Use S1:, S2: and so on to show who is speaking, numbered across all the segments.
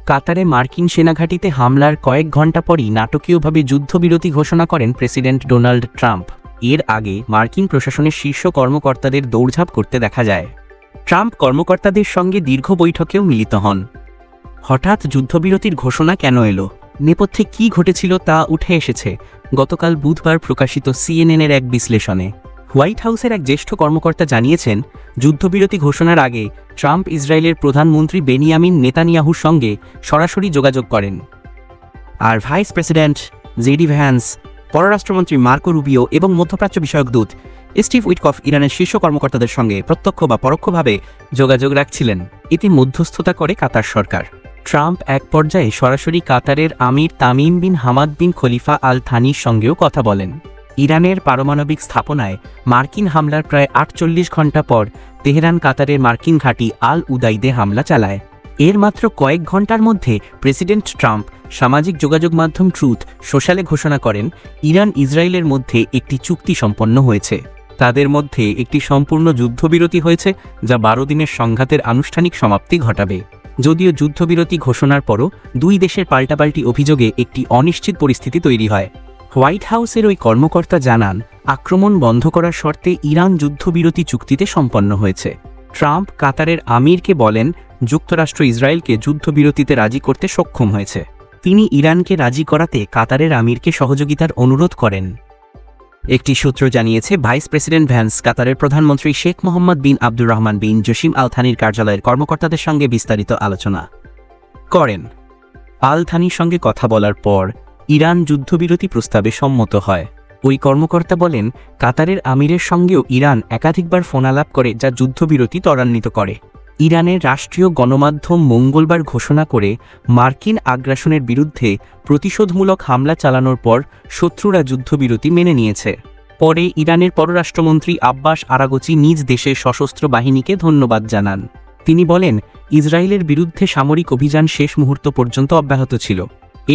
S1: কাতারে মার্কিন সেনাঘাঁটিতে হামলার কয়েক ঘণ্টা পরই নাটকীয়ভাবে যুদ্ধবিরতি ঘোষণা করেন প্রেসিডেন্ট ডোনাল্ড ট্রাম্প। এর আগে মার্কিন প্রশাসনের শীর্ষ কর্মকর্তাদের দৌড়ঝাঁপ করতে দেখা যায়। ট্রাম্প কর্মকর্তাদের সঙ্গে দীর্ঘ বৈঠকেও মিলিত হন। হঠাৎ যুদ্ধবিরতির ঘোষণা কেন এলো, নেপথ্যে কী ঘটেছিল তা উঠে এসেছে গতকাল বুধবার প্রকাশিত সিএনএনের এক বিশ্লেষণে। হোয়াইট হাউসের এক জ্যেষ্ঠ কর্মকর্তা জানিয়েছেন, যুদ্ধবিরতি ঘোষণার আগে ট্রাম্প ইসরায়েলের প্রধানমন্ত্রী বেনিয়ামিন নেতানিয়াহুর সঙ্গে সরাসরি যোগাযোগ করেন। আর ভাইস প্রেসিডেন্ট জেডি ভ্যান্স, পররাষ্ট্রমন্ত্রী মার্কো রুবিও এবং মধ্যপ্রাচ্য বিষয়ক দূত স্টিভ উইটকফ ইরানের শীর্ষ কর্মকর্তাদের সঙ্গে প্রত্যক্ষ বা পরোক্ষভাবে যোগাযোগ রাখছিলেন। এতে মধ্যস্থতা করে কাতার সরকার। ট্রাম্প এক পর্যায়ে সরাসরি কাতারের আমির তামিম বিন হামাদ বিন খলিফা আল থানির সঙ্গেও কথা বলেন। ইরানের পারমাণবিক স্থাপনায় মার্কিন হামলার প্রায় 48 ঘণ্টা পর তেহরান কাতারের মার্কিন ঘাঁটি আল উদাইদে হামলা চালায়। এর মাত্র কয়েক ঘণ্টার মধ্যে প্রেসিডেন্ট ট্রাম্প সামাজিক যোগাযোগ মাধ্যম ট্রুথ সোশ্যালে ঘোষণা করেন, ইরান ইসরায়েলের মধ্যে একটি চুক্তি সম্পন্ন হয়েছে। তাদের মধ্যে একটি সম্পূর্ণ যুদ্ধবিরতি হয়েছে, যা 12 দিনের সংঘাতের আনুষ্ঠানিক সমাপ্তি ঘটাবে। যদিও যুদ্ধবিরতি ঘোষণার পরও দুই দেশের পাল্টাপাল্টি অভিযোগে একটি অনিশ্চিত পরিস্থিতি তৈরি হয়। হোয়াইট হাউসের ওই কর্মকর্তা জানান, আক্রমণ বন্ধ করার শর্তে ইরান যুদ্ধবিরতি চুক্তিতে সম্পন্ন হয়েছে। ট্রাম্প কাতারের আমিরকে বলেন, যুক্তরাষ্ট্র ইসরায়েলকে যুদ্ধবিরতিতে রাজি করতে সক্ষম হয়েছে। তিনি ইরানকে রাজি করাতে কাতারের আমিরকে সহযোগিতার অনুরোধ করেন। একটি সূত্র জানিয়েছে, ভাইস প্রেসিডেন্ট ভ্যান্স কাতারের প্রধানমন্ত্রী শেখ মোহাম্মদ বিন আব্দুর রহমান বিন জসিম আল থানির কার্যালয়ের কর্মকর্তাদের সঙ্গে বিস্তারিত আলোচনা করেন। আল থানির সঙ্গে কথা বলার পর ইরান যুদ্ধবিরতি প্রস্তাবে সম্মত হয়। ওই কর্মকর্তা বলেন, কাতারের আমিরের সঙ্গেও ইরান একাধিকবার ফোনালাপ করে, যা যুদ্ধবিরতি ত্বরান্বিত করে। ইরানের রাষ্ট্রীয় গণমাধ্যম মঙ্গলবার ঘোষণা করে, মার্কিন আগ্রাসনের বিরুদ্ধে প্রতিশোধমূলক হামলা চালানোর পর শত্রুরা যুদ্ধবিরতি মেনে নিয়েছে। পরে ইরানের পররাষ্ট্রমন্ত্রী আব্বাস আরাগচি নিজ দেশের সশস্ত্র বাহিনীকে ধন্যবাদ জানান। তিনি বলেন, ইসরায়েলের বিরুদ্ধে সামরিক অভিযান শেষ মুহূর্ত পর্যন্ত অব্যাহত ছিল।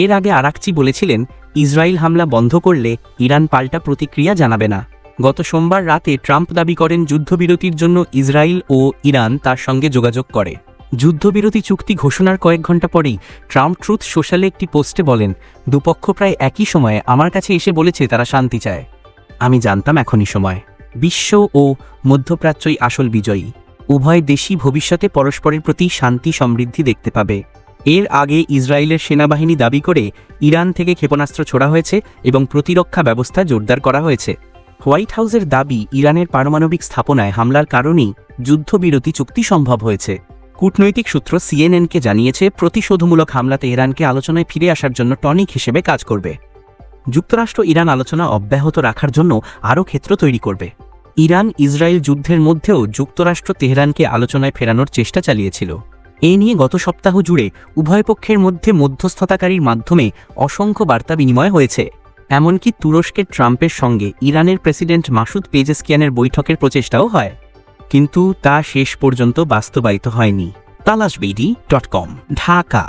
S1: এর আগে আরাগচি বলেছিলেন, ইসরায়েল হামলা বন্ধ করলে ইরান পাল্টা প্রতিক্রিয়া জানাবে না। গত সোমবার রাতে ট্রাম্প দাবি করেন, যুদ্ধবিরতির জন্য ইসরায়েল ও ইরান তার সঙ্গে যোগাযোগ করে। যুদ্ধবিরতি চুক্তি ঘোষণার কয়েক ঘণ্টা পরেই ট্রাম্প ট্রুথ সোশ্যালে একটি পোস্টে বলেন, দুপক্ষ প্রায় একই সময়ে আমার কাছে এসে বলেছে তারা শান্তি চায়। আমি জানতাম এখনই সময়। বিশ্ব ও মধ্যপ্রাচ্যই আসল বিজয়ী। উভয় দেশই ভবিষ্যতে পরস্পরের প্রতি শান্তি সমৃদ্ধি দেখতে পাবে। এর আগে ইসরায়েলের সেনাবাহিনী দাবি করে, ইরান থেকে ক্ষেপণাস্ত্র ছোড়া হয়েছে এবং প্রতিরক্ষা ব্যবস্থা জোরদার করা হয়েছে। হোয়াইট হাউসের দাবি, ইরানের পারমাণবিক স্থাপনায় হামলার কারণেই যুদ্ধবিরতি চুক্তি সম্ভব হয়েছে। কূটনৈতিক সূত্র সিএনএনকে জানিয়েছে, প্রতিশোধমূলক হামলা তেহরানকে আলোচনায় ফিরে আসার জন্য টনিক হিসেবে কাজ করবে। যুক্তরাষ্ট্র ইরান আলোচনা অব্যাহত রাখার জন্য আরও ক্ষেত্র তৈরি করবে। ইরান ইসরায়েল যুদ্ধের মধ্যেও যুক্তরাষ্ট্র তেহরানকে আলোচনায় ফেরানোর চেষ্টা চালিয়েছিল। এ নিয়ে গত সপ্তাহ জুড়ে উভয় পক্ষের মধ্যে মধ্যস্থতাকারীর মাধ্যমে অসংখ্য বার্তা বিনিময় হয়েছে। এমনকি তুরস্কের ট্রাম্পের সঙ্গে ইরানের প্রেসিডেন্ট মাসুদ পেজেশকিয়ানের বৈঠকের প্রচেষ্টাও হয়, কিন্তু তা শেষ পর্যন্ত বাস্তবায়িত হয়নি। তালাশবিডি.com, ঢাকা।